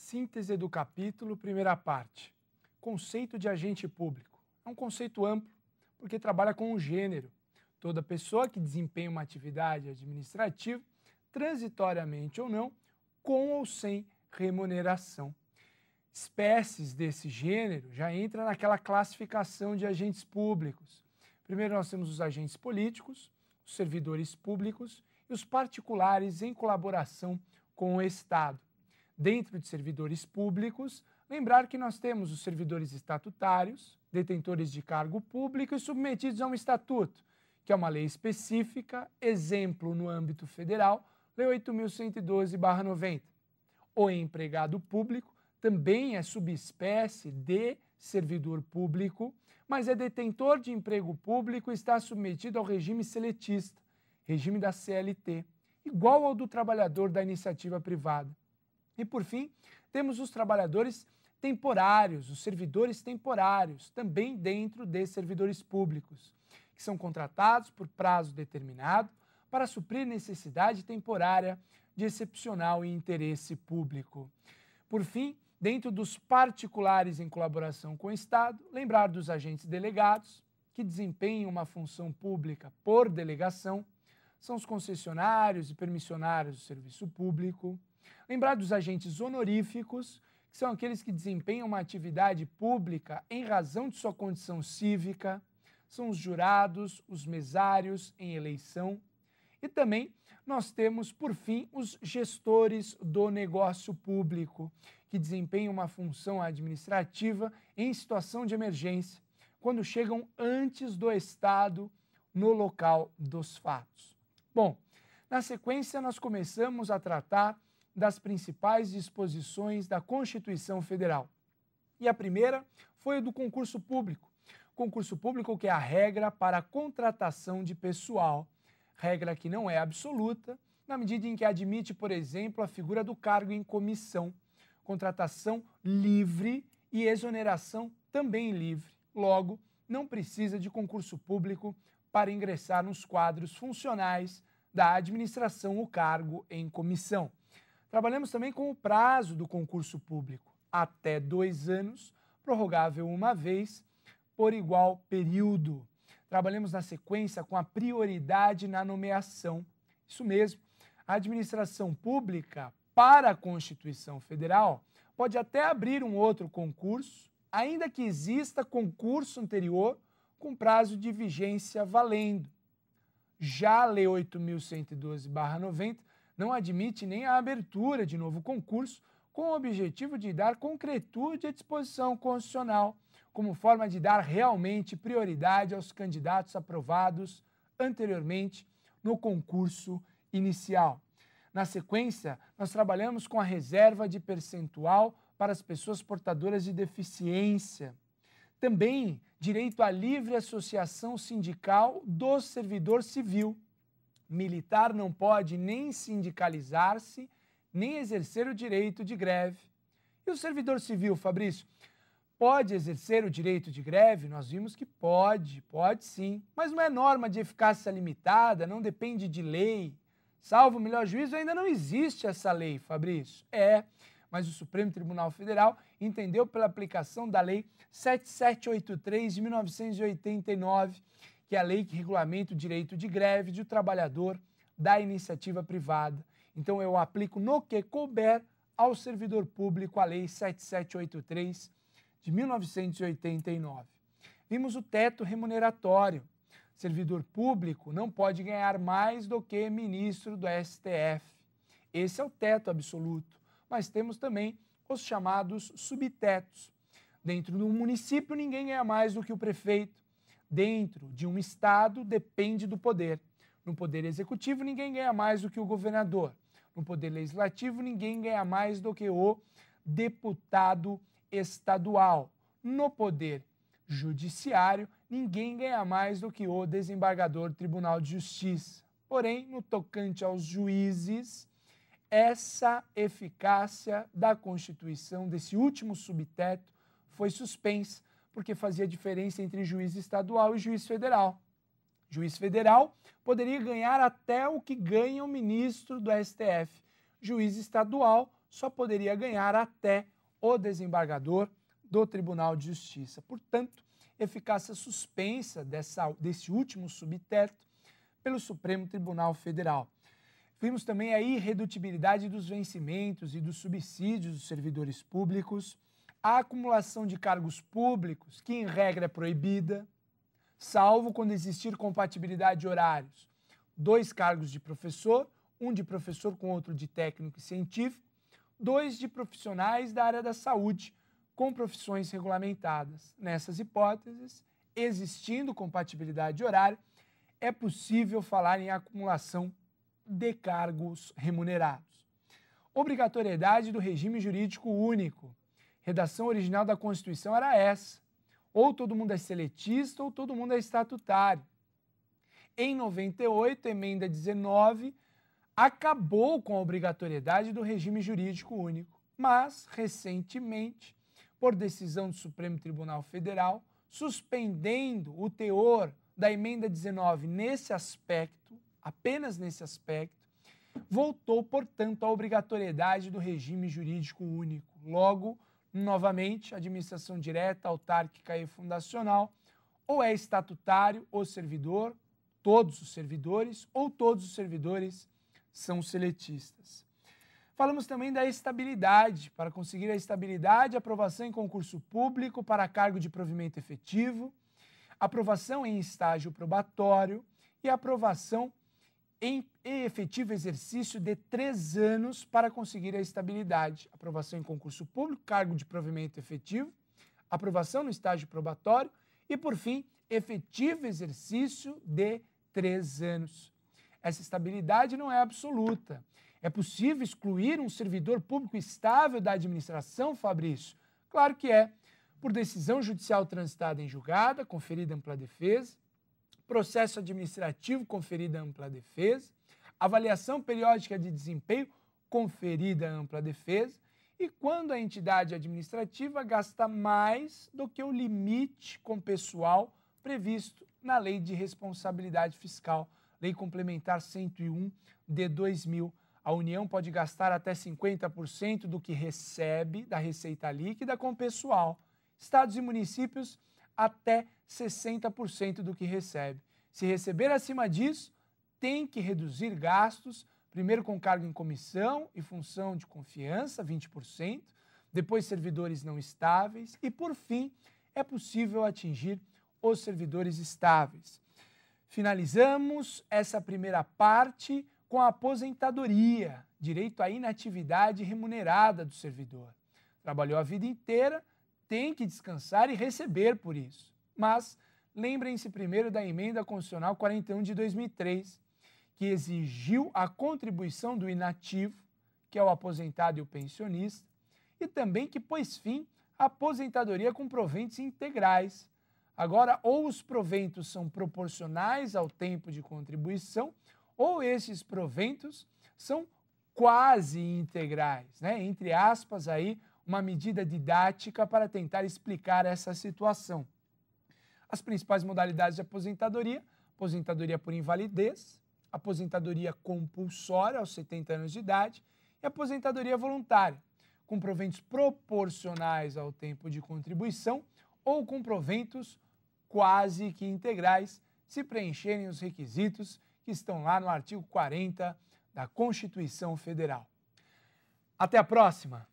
Síntese do capítulo, primeira parte. Conceito de agente público. É um conceito amplo, porque trabalha com o gênero. Toda pessoa que desempenha uma atividade administrativa, transitoriamente ou não, com ou sem remuneração. Espécies desse gênero já entram naquela classificação de agentes públicos. Primeiro nós temos os agentes políticos, os servidores públicos e os particulares em colaboração com o Estado. Dentro de servidores públicos, lembrar que nós temos os servidores estatutários, detentores de cargo público e submetidos a um estatuto, que é uma lei específica, exemplo no âmbito federal, Lei 8.112/90. O empregado público também é subespécie de servidor público, mas é detentor de emprego público e está submetido ao regime seletista, regime da CLT, igual ao do trabalhador da iniciativa privada. E, por fim, temos os trabalhadores temporários, os servidores temporários, também dentro de servidores públicos, que são contratados por prazo determinado para suprir necessidade temporária de excepcional interesse público. Por fim, dentro dos particulares em colaboração com o Estado, lembrar dos agentes delegados, que desempenham uma função pública por delegação, são os concessionários e permissionários do serviço público. Lembrar dos agentes honoríficos, que são aqueles que desempenham uma atividade pública em razão de sua condição cívica, são os jurados, os mesários em eleição. E também nós temos, por fim, os gestores do negócio público, que desempenham uma função administrativa em situação de emergência, quando chegam antes do Estado no local dos fatos. Bom, na sequência nós começamos a tratar das principais disposições da Constituição Federal. E a primeira foi a do concurso público. Concurso público que é a regra para a contratação de pessoal, regra que não é absoluta, na medida em que admite, por exemplo, a figura do cargo em comissão, contratação livre e exoneração também livre. Logo, não precisa de concurso público para ingressar nos quadros funcionais da administração o cargo em comissão. Trabalhamos também com o prazo do concurso público, até 2 anos, prorrogável uma vez, por igual período. Trabalhamos na sequência com a prioridade na nomeação. Isso mesmo, a administração pública, para a Constituição Federal, pode até abrir um outro concurso, ainda que exista concurso anterior com prazo de vigência valendo. Já a Lei 8.112/90 não admite nem a abertura de novo concurso com o objetivo de dar concretude à disposição constitucional, como forma de dar realmente prioridade aos candidatos aprovados anteriormente no concurso inicial. Na sequência, nós trabalhamos com a reserva de percentual para as pessoas portadoras de deficiência. Também direito à livre associação sindical do servidor civil. Militar não pode nem sindicalizar-se, nem exercer o direito de greve. E o servidor civil, Fabrício, pode exercer o direito de greve? Nós vimos que pode sim, mas não é norma de eficácia limitada, não depende de lei. Salvo o melhor juízo, ainda não existe essa lei, Fabrício. Mas o Supremo Tribunal Federal entendeu pela aplicação da Lei 7783 de 1989, que é a lei que regulamenta o direito de greve do trabalhador da iniciativa privada. Então eu aplico no que couber ao servidor público a Lei 7783 de 1989. Vimos o teto remuneratório. Servidor público não pode ganhar mais do que ministro do STF. Esse é o teto absoluto. Mas temos também os chamados subtetos. Dentro de um município, ninguém ganha mais do que o prefeito. Dentro de um estado, depende do poder. No poder executivo, ninguém ganha mais do que o governador. No poder legislativo, ninguém ganha mais do que o deputado estadual. No poder judiciário, ninguém ganha mais do que o desembargador do Tribunal de Justiça. Porém, no tocante aos juízes, essa eficácia da Constituição, desse último subteto, foi suspensa, porque fazia diferença entre juiz estadual e juiz federal. Juiz federal poderia ganhar até o que ganha o ministro do STF. Juiz estadual só poderia ganhar até o desembargador do Tribunal de Justiça. Portanto, eficácia suspensa desse último subteto pelo Supremo Tribunal Federal. Vimos também a irredutibilidade dos vencimentos e dos subsídios dos servidores públicos, a acumulação de cargos públicos, que em regra é proibida, salvo quando existir compatibilidade de horários. 2 cargos de professor, um de professor com outro de técnico e científico, 2 de profissionais da área da saúde, com profissões regulamentadas. Nessas hipóteses, existindo compatibilidade de horário, é possível falar em acumulação de cargos remunerados. Obrigatoriedade do regime jurídico único. Redação original da Constituição era essa: ou todo mundo é seletista ou todo mundo é estatutário. Em 98, emenda 19 acabou com a obrigatoriedade do regime jurídico único, mas, recentemente, por decisão do Supremo Tribunal Federal, suspendendo o teor da emenda 19 nesse aspecto, apenas nesse aspecto, voltou, portanto, à obrigatoriedade do regime jurídico único. Logo, novamente, administração direta, autárquica e fundacional, ou é estatutário o servidor, todos os servidores, ou todos os servidores são seletistas. Falamos também da estabilidade. Para conseguir a estabilidade, aprovação em concurso público para cargo de provimento efetivo, aprovação em estágio probatório e aprovação em efetivo exercício de 3 anos para conseguir a estabilidade. Aprovação em concurso público, cargo de provimento efetivo, aprovação no estágio probatório e, por fim, efetivo exercício de 3 anos. Essa estabilidade não é absoluta. É possível excluir um servidor público estável da administração, Fabrício? Claro que é. Por decisão judicial transitada em julgada, conferida ampla defesa, processo administrativo, conferida ampla defesa, avaliação periódica de desempenho, conferida ampla defesa, e quando a entidade administrativa gasta mais do que o limite com pessoal previsto na Lei de Responsabilidade Fiscal, Lei Complementar 101 de 2000. A União pode gastar até 50% do que recebe da receita líquida com pessoal. Estados e municípios até 60% do que recebe. Se receber acima disso, tem que reduzir gastos, primeiro com cargo em comissão e função de confiança, 20%, depois servidores não estáveis e, por fim, é possível atingir os servidores estáveis. Finalizamos essa primeira parte com a aposentadoria, direito à inatividade remunerada do servidor. Trabalhou a vida inteira, tem que descansar e receber por isso. Mas lembrem-se primeiro da Emenda Constitucional 41 de 2003, que exigiu a contribuição do inativo, que é o aposentado e o pensionista, e também que pôs fim à aposentadoria com proventos integrais. Agora, ou os proventos são proporcionais ao tempo de contribuição, ou esses proventos são quase integrais, né? Entre aspas, aí, uma medida didática para tentar explicar essa situação. As principais modalidades de aposentadoria: aposentadoria por invalidez, aposentadoria compulsória aos 70 anos de idade e aposentadoria voluntária, com proventos proporcionais ao tempo de contribuição ou com proventos quase que integrais, se preencherem os requisitos que estão lá no artigo 40 da Constituição Federal. Até a próxima!